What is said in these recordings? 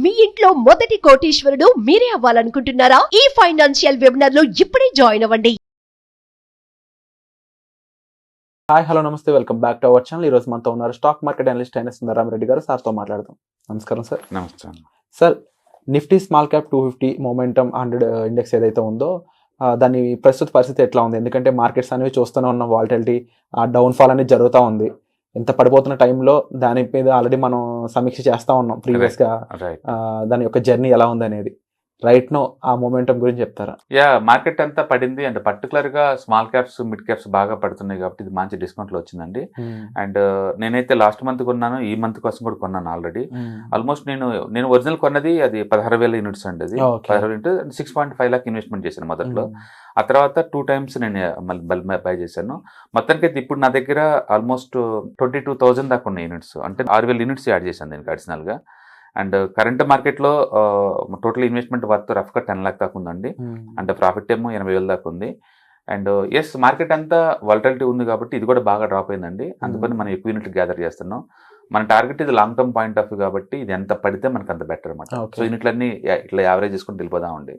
మీ ఇంట్లో మొదటి కోటీశ్వరుడు మీరే అవ్వాలనుకుంటున్నారా? ఈ ఫైనాన్షియల్ వెబినార్ లో ఇప్పుడే జాయిన్ అవ్వండి. హాయ్ హలో నమస్తే, welcome back to our channel. ఈరోజు మనతో ఉన్నారు స్టాక్ మార్కెట్ అనలిస్ట్ అయిన సుందరరామరెడ్డి గారు. సార్తో మాట్లాడదాం. నమస్కారం సార్. నమస్తే. Sir, Nifty small cap 250 momentum 100 index ఏదైతే ఉందో దాని ప్రస్తుత పరిస్థితి ఎట్లా ఉంది? ఎందుకంటే మార్కెట్స్ అనేవి చూస్తూనే ఉన్న వాలటిలిటీ, డౌన్ఫాల్ అనేది జరుగుతూ ఉంది. ఇంత పడిపోతున్న టైంలో దాని మీద ఆల్రెడీ మనం సమీక్ష చేస్తూ ఉన్నాం ప్రీవియస్గా. దాని యొక్క జర్నీ ఎలా ఉంది అనేది రైట్ నో ఆ మొమెంటం గురించి చెప్తారా? మార్కెట్ అంతా పడింది అండ్ పర్టికులర్ గా స్మాల్ క్యాప్స్ మిడ్ క్యాప్స్ బాగా పడుతున్నాయి కాబట్టి ఇది మంచి డిస్కౌంట్ లో వచ్చిందండి. అండ్ నేనైతే లాస్ట్ మంత్ కొన్నాను, ఈ మంత్ కోసం కూడా కొన్నాను ఆల్రెడీ. ఆల్మోస్ట్ నేను ఒరిజినల్ కొన్నది అది 16,000 యూనిట్స్ అండి. అది 16,000 యూనిట్ 6.5 లాక్ ఇన్వెస్ట్మెంట్ చేశాను మొదట్లో. ఆ తర్వాత 2 times నేను మళ్ళీ బల్క్ బై చేశాను. మొత్తానికి అయితే ఇప్పుడు నా దగ్గర ఆల్మోస్ట్ 22,000 దాకా ఉన్నాయి యూనిట్స్. అంటే 6,000 యూనిట్స్ యాడ్ చేశాను దీనికి అడిషనల్ గా. అండ్ కరెంట్ మార్కెట్లో టోటల్ ఇన్వెస్ట్మెంట్ వర్త్ రఫ్గా 10 లాక్ దాకా ఉందండి. అంటే ప్రాఫిట్ ఏమో 80,000 దాకా ఉంది. అండ్ ఎస్, మార్కెట్ అంతా వాలటిలిటీ ఉంది కాబట్టి ఇది కూడా బాగా డ్రాప్ అయిందండి. అందుకని మనం ఎక్కువ యూనిట్లు గ్యాదర్ చేస్తున్నాం. మన టార్గెట్ ఇది long term point of view కాబట్టి ఇది ఎంత పడితే మనకు అంత బెటర్ అనమాట. సో యూనిట్లన్నీ ఇట్లా యావరేజ్ చేసుకుని వెళ్ళిపోదామండి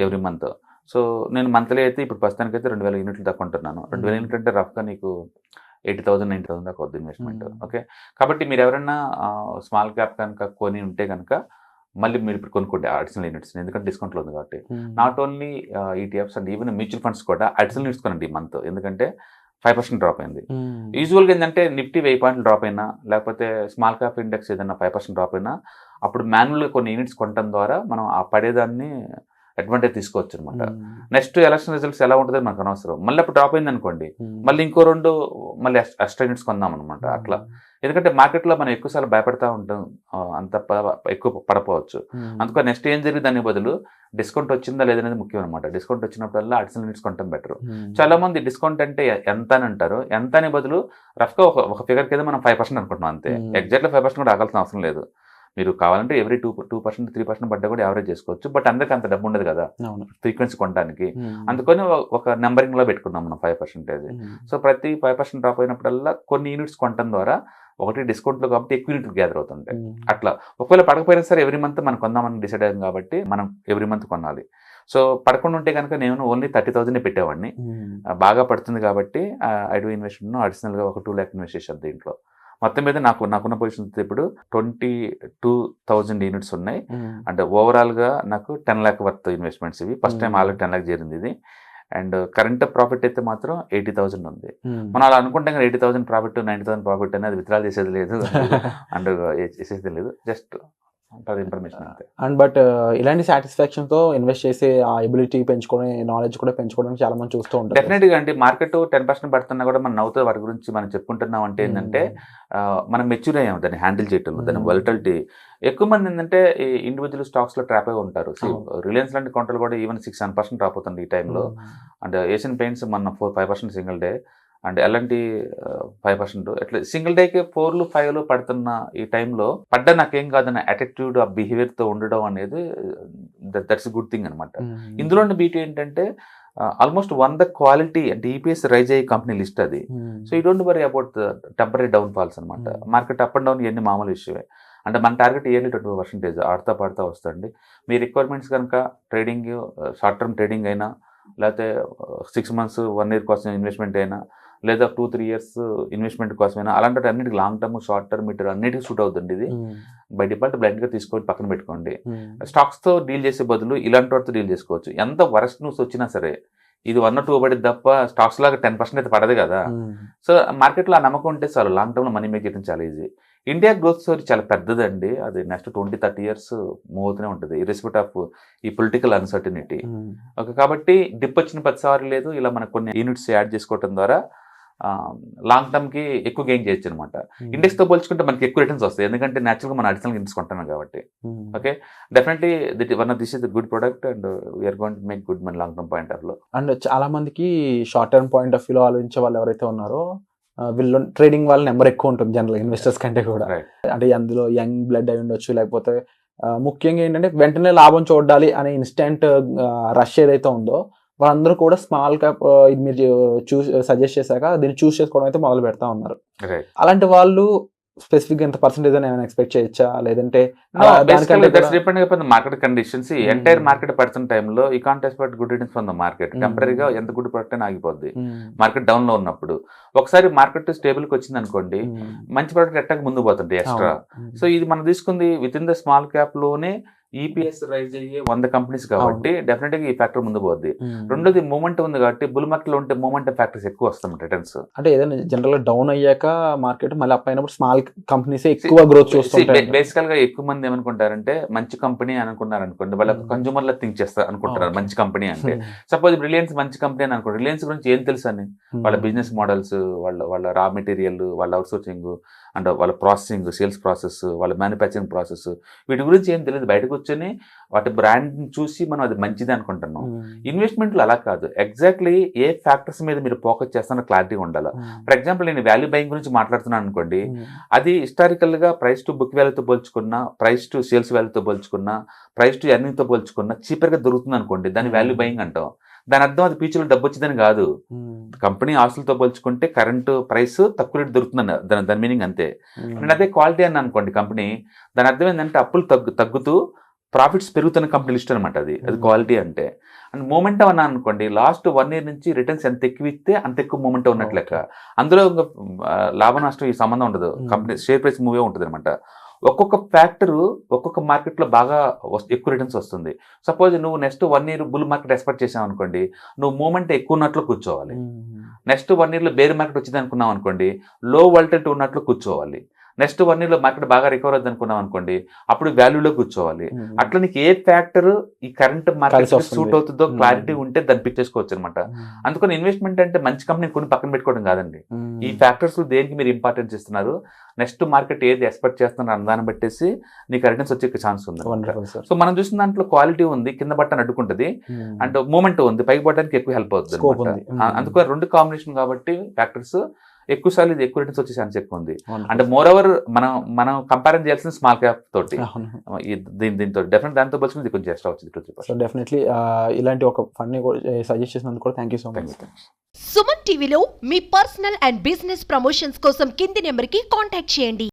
ఎవ్రీ మంత్. సో నేను మంత్లీ అయితే ఇప్పుడు ప్రస్తుతానికి అయితే 2,000 యూనిట్లు దాకా ఉంటున్నాను. 2,000 యూనిట్లు అంటే రఫ్గా నీకు 80,000 90,000 దాకా వద్దు ఇన్వెస్ట్మెంట్. ఓకే, కాబట్టి మీరు ఎవరైనా స్మాల్ క్యాప్ కనుక కొని ఉంటే కనుక మళ్ళీ మీరు ఇప్పుడు కొనుక్కోండి అడిషనల్ యూనిట్స్, ఎందుకంటే డిస్కౌంట్లో ఉంది కాబట్టి. Not only ETFs and even mutual funds కూడా అడిషనల్ యూనిట్స్ కొనండి ఈ మంత్, ఎందుకంటే 5% డ్రాప్ అయింది. యూజువల్గా ఏంటంటే నిఫ్టీ 1000 పాయింట్లు డ్రాప్ అయినా లేకపోతే స్మాల్ క్యాప్ ఇండెక్స్ ఏదైనా 5% డ్రాప్ అయినా అప్పుడు మాన్యువల్గా కొన్ని యూనిట్స్ కొనడం ద్వారా మనం ఆ పడేదాన్ని అడ్వాంటేజ్ తీసుకోవచ్చు అనమాట. నెక్స్ట్ ఎలక్షన్ రిజల్ట్స్ ఎలా ఉంటుందో మనకు అనవసరం. మళ్ళీ అప్పుడు డ్రాప్ అయింది అనుకోండి, మళ్ళీ ఇంకో 2 మళ్ళీ ఎక్స్ట్రా యూనిట్స్ కొందాం అనమాట అట్లా. ఎందుకంటే మార్కెట్లో మనం ఎక్కువసార్లు భయపడతా ఉంటాం, అంత ఎక్కువ పడపోవచ్చు. అందుకని నెక్స్ట్ ఏం జరిగింది దాని బదులు డిస్కౌంట్ వచ్చిందా లేదనేది ముఖ్యం అనమాట. డిస్కౌంట్ వచ్చినప్పుడల్లా అడిషనల్ యూనిట్స్ కొనడం బెటర్. చాలా మంది డిస్కౌంట్ అంటే ఎంత అని అంటారు, ఎంత అనే బదులు రఫ్గా ఒక ఫిగర్ కింద మనం 5% అనుకుంటున్నాం అంతే. ఎగ్జాక్ట్గా 5% కూడా ఆగాల్సిన అవసరం లేదు. మీరు కావాలంటే ఎవ్రీ 2% 3% పడ్డా కూడా యావరేజ్ చేసుకోవచ్చు. బట్ అందరికి అంత డబ్బు ఉండదు కదా ఫ్రీక్వెన్సీ కొనడానికి. అందుకని ఒక నెంబరింగ్ లో పెట్టుకున్నాం మనం 5%. సో ప్రతి 5% డ్రాప్ అయినప్పుడల్లా కొన్ని యూనిట్స్ కొనడం ద్వారా ఒకటి డిస్కౌంట్ లో కాబట్టి ఎక్కువ యూనిట్లు గ్యాదర్ అవుతుంటాయి. అట్లా ఒకవేళ పడకపోయినా సరే ఎవ్రీ మంత్ మనం కొందామని డిసైడ్ అయ్యాం కాబట్టి మనం ఎవ్రీ మంత్ కొనాలి. సో పడకుండా ఉంటే కనుక నేను ఓన్లీ 30,000 పెట్టేవాడిని. బాగా పడుతుంది కాబట్టి ఐ డూ ఇన్వెస్ట్మెంట్ అడిషనల్ గా ఒక 2 lakh ఇన్వెస్ట్ చేశాను దీంట్లో. మొత్తం మీద నాకున్న పొజిషన్ ఇప్పుడు 22,000 యూనిట్స్ ఉన్నాయి. అంటే ఓవరాల్ గా నాకు 10 lakh వర్త్ ఇన్వెస్ట్మెంట్స్ ఇవి. ఫస్ట్ టైం ఆల్రెడీ 10 lakh చేరింది ఇది. అండ్ కరెంట్ ప్రాఫిట్ అయితే మాత్రం 80,000 ఉంది. మనం అలా అనుకుంటాం కదా 80,000 ప్రాఫిట్ 90,000 ప్రాఫిట్ అనేది విత్డ్రా చేసేది లేదు అండ్ చేసేది లేదు, జస్ట్ ఇన్ఫర్మేషన్ అంతే. అండ్ బట్ ఇలాంటి సాటిస్ఫాక్షన్ తో ఇన్వెస్ట్ చేసే ఆ ఎబిలిటీ పెంచుకొని నాలెడ్జ్ కూడా పెంచుకోవడానికి చాలా మంది చూస్తూ ఉంటారు. డెఫినెట్ గా అండి, మార్కెట్ 10% పడుతున్నా కూడా మనం నవ్వుతో వాటి గురించి మనం చెప్పుకుంటున్నాం అంటే ఏంటంటే మనం మెచ్యూర్ అయ్యాం దాన్ని హ్యాండిల్ చేయటంలో. దాని వాలటిలిటీ ఎక్కువ మంది ఏంటంటే ఇండివిజువల్ స్టాక్స్ లో ట్రాప్ అయి ఉంటారు. రిలయన్స్ లాంటి కౌంటర్లు కూడా ఈవెన్ 6-7% డ్రాప్ అవుతుంది ఈ టైంలో. అండ్ ఏషియన్ పెయింట్స్ మన 4-5% సింగిల్ డే, అండ్ ఎలాంటి 5%. అట్లా సింగిల్ డేకి 4, 5 పడుతున్న ఈ టైంలో పడ్డా నాకేం కాదన్న యాటిట్యూడ్, ఆ బిహేవియర్ తో ఉండడం అనేది దట్స్ గుడ్ థింగ్ అనమాట. ఇందులో బీటీ ఏంటంటే ఆల్మోస్ట్ 100 క్వాలిటీ అంటే ఈపీఎస్ రైజ్ అయ్యే కంపెనీ లిస్ట్ అది. So you don't worry about temporary downfalls అనమాట. మార్కెట్ అప్ అండ్ డౌన్ ఇవన్నీ మామూలు విషయమే. అంటే మన టార్గెట్ ఇయర్లీ 20% ఆడుతా పాడుతూ వస్తుంది. మీ రిక్వైర్మెంట్స్ కనుక ట్రేడింగ్, షార్ట్ టర్మ్ ట్రేడింగ్ అయినా లేకపోతే 6 months 1 year కోసం ఇన్వెస్ట్మెంట్ అయినా లేదా 2-3 years ఇన్వెస్ట్మెంట్ కోసమైనా అలాంటి అన్నిటికి long term short term matter అన్నిటికీ సూట్ అవుతుంది ఇది. బై డిఫాల్ట్ బ్లైండ్ గా తీసుకొని పక్కన పెట్టుకోండి. స్టాక్స్ తో డీల్ చేసే బదులు ఇలాంటి వాటితో డీల్ చేసుకోవచ్చు. ఎంత వరస్ట్ న్యూస్ వచ్చినా సరే ఇది 1-2 పడింది తప్ప స్టాక్స్ లాగా 10% అయితే పడదు కదా. సో మార్కెట్లో ఆ నమ్మకం ఉంటే చాలు, లాంగ్ టర్మ్ లో మనీ మేక్ చేయడం చాలా ఈజీ. ఇండియా గ్రోత్ స్టోరీ చాలా పెద్దదండి. అది నెక్స్ట్ 20-30 years మూవ్ అవుతూనే ఉంటుంది ఇర్రెస్పెక్ట్ ఆఫ్ ఈ పొలిటికల్ అన్సర్టనిటీ. ఓకే, కాబట్టి డిప్ వచ్చిన ప్రతిసారి లేదు, ఇలా మనకు కొన్ని యూనిట్స్ యాడ్ చేసుకోవడం ద్వారా లాంగ్ టర్మ్ కి ఎక్కువ గెయిన్ చేయొచ్చు అనమాట. ఇండెక్స్ తో పోల్చుకుంటే మనకి ఎక్కువ రిటర్న్స్ వస్తాయి, ఎందుకంటే న్యాచురల్ గా మనం అడిషనల్ యూనిట్స్ కొంటున్నాం కాబట్టి. Okay, definitely this is the good product and we're going to make good money long term point of లో. అండ్ చాలా మందికి షార్ట్ టర్మ్ పాయింట్ ఆఫ్ వ్యూలో ఆలోచించే వాళ్ళు ఎవరైతే ఉన్నారో వీళ్ళు ట్రేడింగ్ వాళ్ళ నెంబర్ ఎక్కువ ఉంటుంది జనరల్ ఇన్వెస్టర్స్ కంటే కూడా. అంటే అందులో యంగ్ బ్లడ్ అయి ఉండొచ్చు, లేకపోతే ముఖ్యంగా ఏంటంటే వెంటనే లాభం చూడాలి అనే ఇన్స్టెంట్ రష్ ఏదైతే ఉందో వాళ్ళందరూ కూడా స్మాల్ క్యాప్ ఇది మీరు సజెస్ట్ చేశాక దీన్ని చూస్ చేసుకోవడం అయితే మొదలు పెడతా ఉన్నారు. అలాంటి వాళ్ళు స్పెసిఫిక్ ఎంత పర్సెంటేజ్ అని ఏమైనా ఎక్స్పెక్ట్ చేయొచ్చా, లేదంటే దానికంటే మార్కెట్ కండిషన్స్ ఎంటైర్ మార్కెట్ పడుతున్న టైంలో ఈ can't expect good returns from the market. టెంపరీగా ఎంత గుడ్ ప్రొడక్ట్ అని ఆగిపోద్ది మార్కెట్ డౌన్ లో ఉన్నప్పుడు. ఒకసారి మార్కెట్ స్టేబుల్ కి వచ్చింది అనుకోండి, మంచి ప్రొడక్ట్ ఎట్టాక ముందు పోతుంది ఎక్స్ట్రా. సో ఇది మనం తీసుకుంది with in the small cap లోనే ఈపీఎస్ రైజ్ అయ్యే 100 కంపెనీస్ కాబట్టి డెఫినెట్ గా ఈ ఫ్యాక్టర్ ముందు పోద్ది. రెండోది మూమెంట్ ఉంది కాబట్టి బుల్ మార్కెట్ లో ఉంటే మూమెంట్ ఫ్యాక్టర్స్ ఎక్కువ వస్తాయి రిటర్న్స్. అంటే ఏదైనా జనరల్ గా డౌన్ అయ్యాక మార్కెట్ మళ్ళీ అప్ అయినప్పుడు స్మాల్ కంపెనీస్ ఎక్కువ గ్రోత్ చూస్తుంటాయి. బేసికల్ గా ఎక్కువ మంది ఏమనుకుంటారంటే మంచి కంపెనీ అనుకున్నారు అనుకోండి, వాళ్ళ కన్జ్యూమర్ లా థింక్ చేస్తారు అనుకుంటారు మంచి కంపెనీ అంటే. సపోజ్ రిలయన్స్ మంచి కంపెనీ అని అనుకోండి, రిలయన్స్ గురించి ఏం తెలుసు అని, వాళ్ళ బిజినెస్ మోడల్స్, వాళ్ళ రా మెటీరియల్, వాళ్ళ అవుట్సోర్సింగ్ అండ్ వాళ్ళ ప్రాసెసింగ్, సేల్స్ ప్రాసెస్, వాళ్ళ మ్యానుఫ్యాక్చరింగ్ ప్రాసెస్, వీటి గురించి ఏం తెలియదు. బయటకు వచ్చి వాటి బ్రాండ్ చూసి మనం అది మంచిది అనుకుంటున్నాం. ఇన్వెస్ట్మెంట్లు అలా కాదు, ఎగ్జాక్ట్లీ ఏ ఫ్యాక్టర్స్ మీద మీరు ఫోకస్ చేస్తానో క్లారిటీ ఉండాలి. ఫర్ ఎగ్జాంపుల్ నేను వాల్యూ బయింగ్ గురించి మాట్లాడుతున్నాను అనుకోండి, అది హిస్టారికల్ గా ప్రైస్ టు బుక్ వాల్యూతో పోల్చుకున్నా, ప్రైస్ టు సేల్స్ వాల్యూతో పోల్చుకున్నా, ప్రైస్ టు ఎర్నింగ్ తో పోల్చుకున్నా చీపర్ గా దొరుకుతుంది అనుకోండి, దాన్ని వాల్యూ బయింగ్ అంటాం. దాని అర్థం అది ఫ్యూచర్ లో డబ్బు వచ్చిందని కాదు. కంపెనీ ఆస్తులతో పోల్చుకుంటే కరెంట్ ప్రైస్ తక్కువ రేటు దొరుకుతుందని దాని మీనింగ్ అంతే. నేను అదే క్వాలిటీ అని అనుకోండి కంపెనీ, దాని అర్థం ఏంటంటే అప్పులు తగ్గుతూ ప్రాఫిట్స్ పెరుగుతున్న కంపెనీ లిస్ట్ అనమాట. అది క్వాలిటీ అంటే. అండ్ మూమెంటం అన్నా అనుకోండి, లాస్ట్ 1 year నుంచి రిటర్న్స్ ఎంత ఎక్కువ ఇస్తే అంత ఎక్కువ మూమెంటం ఉన్నట్లు లెక్క. అందులో లాభ నష్టం ఈ సంబంధం ఉండదు, కంపెనీ షేర్ ప్రైస్ మూవే ఉంటుంది అనమాట. ఒక్కొక్క ఫ్యాక్టర్ ఒక్కొక్క మార్కెట్లో బాగా ఎక్కువ రిటర్న్స్ వస్తుంది. సపోజ్ నువ్వు next 1 year bull market expect చేసావు అనుకోండి, నువ్వు మూమెంట్ ఎక్కువ ఉన్నట్లు కూర్చోవాలి. నెక్స్ట్ 1 year లో బేర్ మార్కెట్ వచ్చింది అనుకున్నావు అనుకోండి, లో వాలటిలిటీ ఉన్నట్లు కూర్చోవాలి. నెక్స్ట్ 1 year లో మార్కెట్ బాగా రికవర్ అవుతుంది అనుకున్నాం అనుకోండి, అప్పుడు వాల్యూలో కూర్చోవాలి. అట్లా నీకు ఏ ఫ్యాక్టర్ ఈ కరెంట్ మార్కెట్ సూట్ అవుతుందో క్లారిటీ ఉంటే దాన్ని పిక్ చేసుకోవచ్చు అనమాట. అందుకని ఇన్వెస్ట్మెంట్ అంటే మంచి కంపెనీ కొన్ని పక్కన పెట్టుకోవడం కాదండి, ఈ ఫ్యాక్టర్స్ దేనికి మీరు ఇంపార్టెన్స్ ఇస్తున్నారు, నెక్స్ట్ మార్కెట్ ఏది ఎక్స్పెక్ట్ చేస్తున్నారు అన్నదాన్ని బట్టేసి నీకు రిటర్న్స్ వచ్చే ఛాన్స్ ఉంది. సో మనం చూసిన దాంట్లో క్వాలిటీ ఉంది, కింద బట్టని అడ్డుకుంటుంది, అండ్ మూమెంట్ ఉంది, పైకి పడడానికి ఎక్కువ హెల్ప్ అవుతుంది. అందుకని 2 కాంబినేషన్ కాబట్టి ఫ్యాక్టర్స్ ఎక్కువ సార్లు ఇది ఎక్కువ రిటర్న్స్ వచ్చే ఛాన్స్ ఎక్కువ ఉంది. అంటే మోర్ ఓవర్ మనం కంపేర్ చేయాల్సిన స్మాల్ క్యాప్ తోటి దీంతో డెఫినెట్ దాంతో పోల్చుకుంటే కొంచెం ఎక్స్ట్రా వచ్చింది. సో డెఫినెట్లీ ఇలాంటి ఒక ఫండ్ సజెస్ట్ చేసినందుకు కూడా thank you so much. Suman టీవీలో మీ పర్సనల్ అండ్ బిజినెస్ ప్రమోషన్స్ కోసం కింది నెంబర్కి కాంటాక్ట్ చేయండి.